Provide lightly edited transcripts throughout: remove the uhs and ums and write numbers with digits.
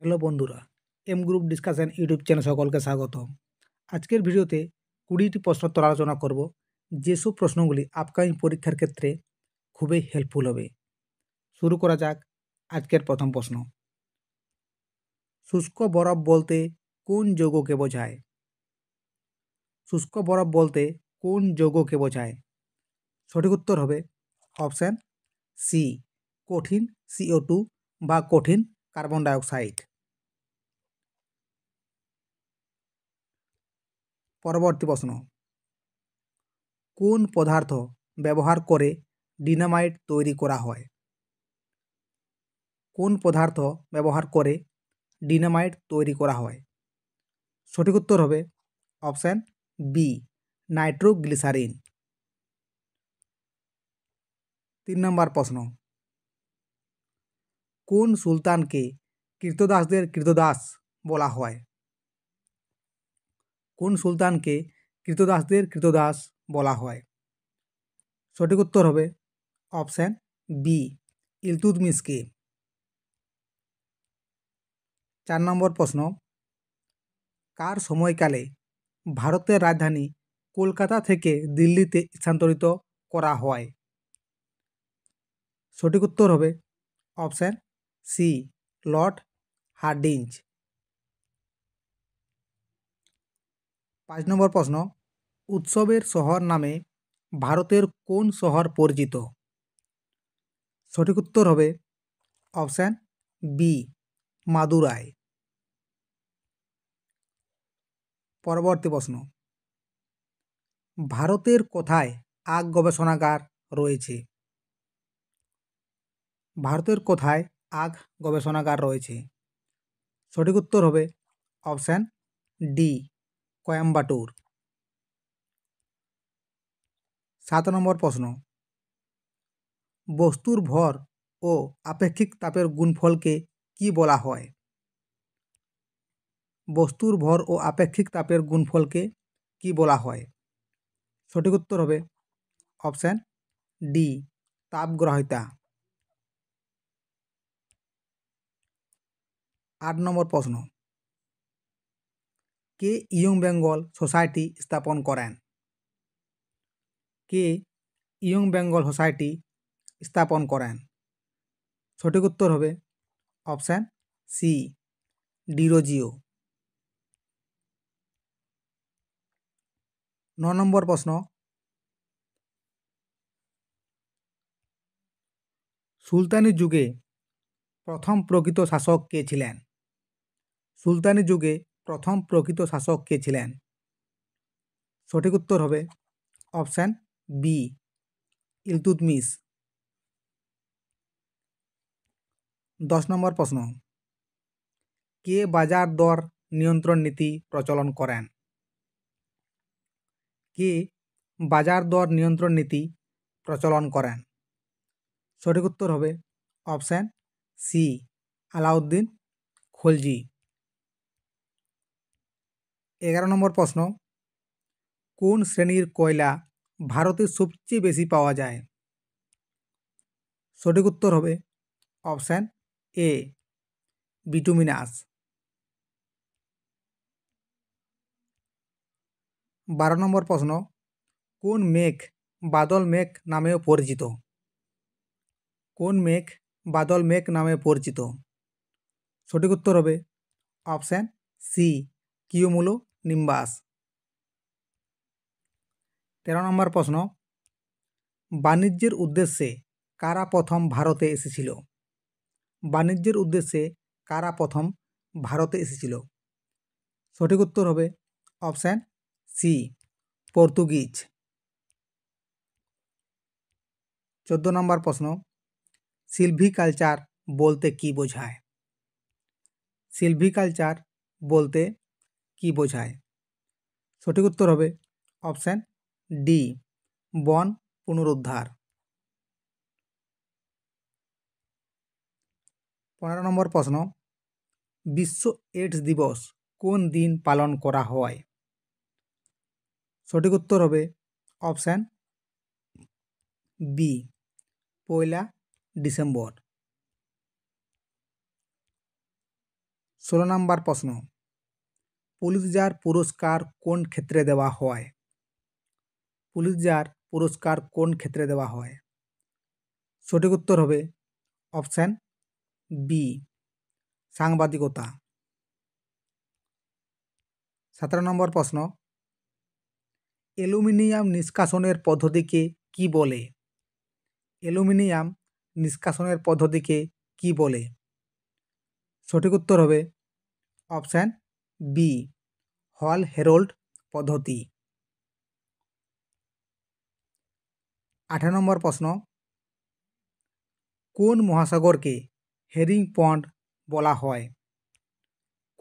Hello বন্ধুরা, M group discussion YouTube channel সকলকে স্বাগত। আজকের ভিডিওতে 20টি প্রশ্নোত্তর আলোচনা করব, যেসব প্রশ্নগুলি আপকামিং পরীক্ষার ক্ষেত্রে খুবই হেল্পফুল হবে। শুরু করা যাক আজকের প্রথম প্রশ্ন। শুষ্ক বরফ বলতে কোন যৌগকে বোঝায়? শুষ্ক বরফ বলতে কোন যৌগকে বোঝায়? সঠিক উত্তর হবে অপশান সি, কঠিন CO2 বা কঠিন কার্বন ডাইঅক্সাইড। পরবর্তী প্রশ্ন, কোন পদার্থ ব্যবহার করে ডিনামাইট তৈরি করা হয়? কোন পদার্থ ব্যবহার করে ডিনামাইট তৈরি করা হয়? সঠিক উত্তর হবে অপশান বি, নাইট্রোগ্লিসারিন। 3 নম্বর প্রশ্ন, কোন সুলতানকে কৃতদাসদের কৃতদাস বলা হয়? কোন সুলতানকে কৃতদাসদের কৃতদাস বলা হয়? সঠিক উত্তর হবে অপশান বি, ইলতুৎমিশকে। 4 নম্বর প্রশ্ন, কার সময়কালে ভারতের রাজধানী কলকাতা থেকে দিল্লিতে স্থানান্তরিত করা হয়? সঠিক উত্তর হবে অপশান সি, লর্ড হার্ডিঞ্জ। 5 নম্বর প্রশ্ন, উৎসবের শহর নামে ভারতের কোন শহর পরিচিত? সঠিক উত্তর হবে অপশান বি, মাদুরাই। পরবর্তী প্রশ্ন, ভারতের কোথায় আখ গবেষণাগার রয়েছে? ভারতের কোথায় আখ গবেষণাগার রয়েছে? সঠিক উত্তর হবে অপশান ডি, কোয়েম্বাটুর। 7 নম্বর প্রশ্ন, বস্তুর ভর ও আপেক্ষিক তাপের গুণফলকে কি বলা হয়? বস্তুর ভর ও আপেক্ষিক তাপের গুণফলকে কি বলা হয়? সঠিক উত্তর হবে অপশান ডি, তাপগ্রহিতা। 8 নম্বর প্রশ্ন, কে ইয়ং বেঙ্গল সোসাইটি স্থাপন করেন? কে ইয়ং বেঙ্গল সোসাইটি স্থাপন করেন? সঠিক উত্তর হবে অপশান সি, ডিরোজিও। 9 নম্বর প্রশ্ন, সুলতানি যুগে প্রথম প্রকৃত শাসক কে ছিলেন? সুলতানি যুগে প্রথম প্রকৃত শাসক কে ছিলেন? সঠিক উত্তর হবে অপশান বি, ইলতুৎমিশ। 10 নম্বর প্রশ্ন, কে বাজার দর নিয়ন্ত্রণ নীতি প্রচলন করেন? কে বাজার দর নিয়ন্ত্রণ নীতি প্রচলন করেন? সঠিক উত্তর হবে অপশান সি, আলাউদ্দিন খলজি। 11 নম্বর প্রশ্ন, কোন শ্রেণীর কয়লা ভারতে সবচেয়ে বেশি পাওয়া যায়? সঠিক উত্তর হবে অপশান এ, বিটুমিনাস। 12 নম্বর প্রশ্ন, কোন মেঘ বাদল মেঘ নামেও পরিচিত? কোন মেঘ বাদল মেঘ নামে পরিচিত? সঠিক উত্তর হবে অপশান সি, কিউমুলো নিম্বাস। 13 নম্বর প্রশ্ন, বাণিজ্যের উদ্দেশ্যে কারা প্রথম ভারতে এসেছিল? বাণিজ্যের উদ্দেশ্যে কারা প্রথম ভারতে এসেছিল? সঠিক উত্তর হবে অপশান সি, পর্তুগিজ। 14 নম্বর প্রশ্ন, সিলভিকালচার বলতে কি বোঝায়? সিলভিকালচার বলতে কি বোঝায়? সঠিক উত্তর হবে অপশান ডি, বন পুনরুদ্ধার। 15 নম্বর প্রশ্ন, বিশ্ব এইডস দিবস কোন দিন পালন করা হয়? সঠিক উত্তর হবে অপশান বি, 1 ডিসেম্বর। 16 নম্বর প্রশ্ন, পুলিৎজার পুরস্কার কোন ক্ষেত্রে দেওয়া হয়? পুলিৎজার পুরস্কার কোন ক্ষেত্রে দেওয়া হয়? সঠিক উত্তর হবে অপশান বি, সাংবাদিকতা। 17 নম্বর প্রশ্ন, অ্যালুমিনিয়াম নিষ্কাশনের পদ্ধতিকে কি বলে? অ্যালুমিনিয়াম নিষ্কাশনের পদ্ধতিকে কি বলে? সঠিক উত্তর হবে অপশান বি, হল হেরল্ড পদ্ধতি। 18 নম্বর প্রশ্ন, কোন মহাসাগরকে হেরিং পন্ড বলা হয়?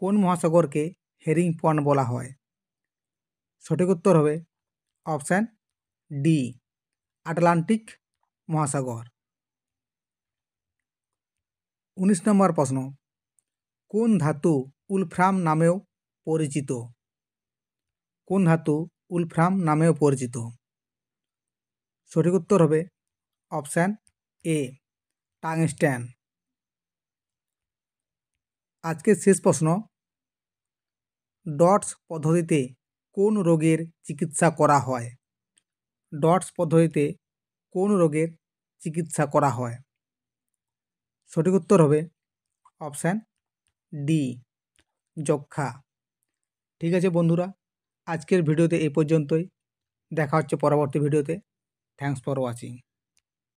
কোন মহাসাগরকে হেরিং পন্ড বলা হয়? সঠিক উত্তর হবে অপশান ডি, আটলান্টিক মহাসাগর। 19 নম্বর প্রশ্ন, কোন ধাতু উলফ্রাম নামেও পরিচিত? কোন ধাতু উলফ্রাম নামেও পরিচিত? সঠিক উত্তর হবে অপশান এ, টাংস্টেন। আজকের শেষ প্রশ্ন, ডটস পদ্ধতিতে কোন রোগের চিকিৎসা করা হয়? ডটস পদ্ধতিতে কোন রোগের চিকিৎসা করা হয়? সঠিক উত্তর হবে অপশান ডি, যক্ষ্মা। ঠিক আছে বন্ধুরা, আজকের ভিডিওতে এই পর্যন্তই। দেখা হচ্ছে পরবর্তী ভিডিওতে। Thanks for watching.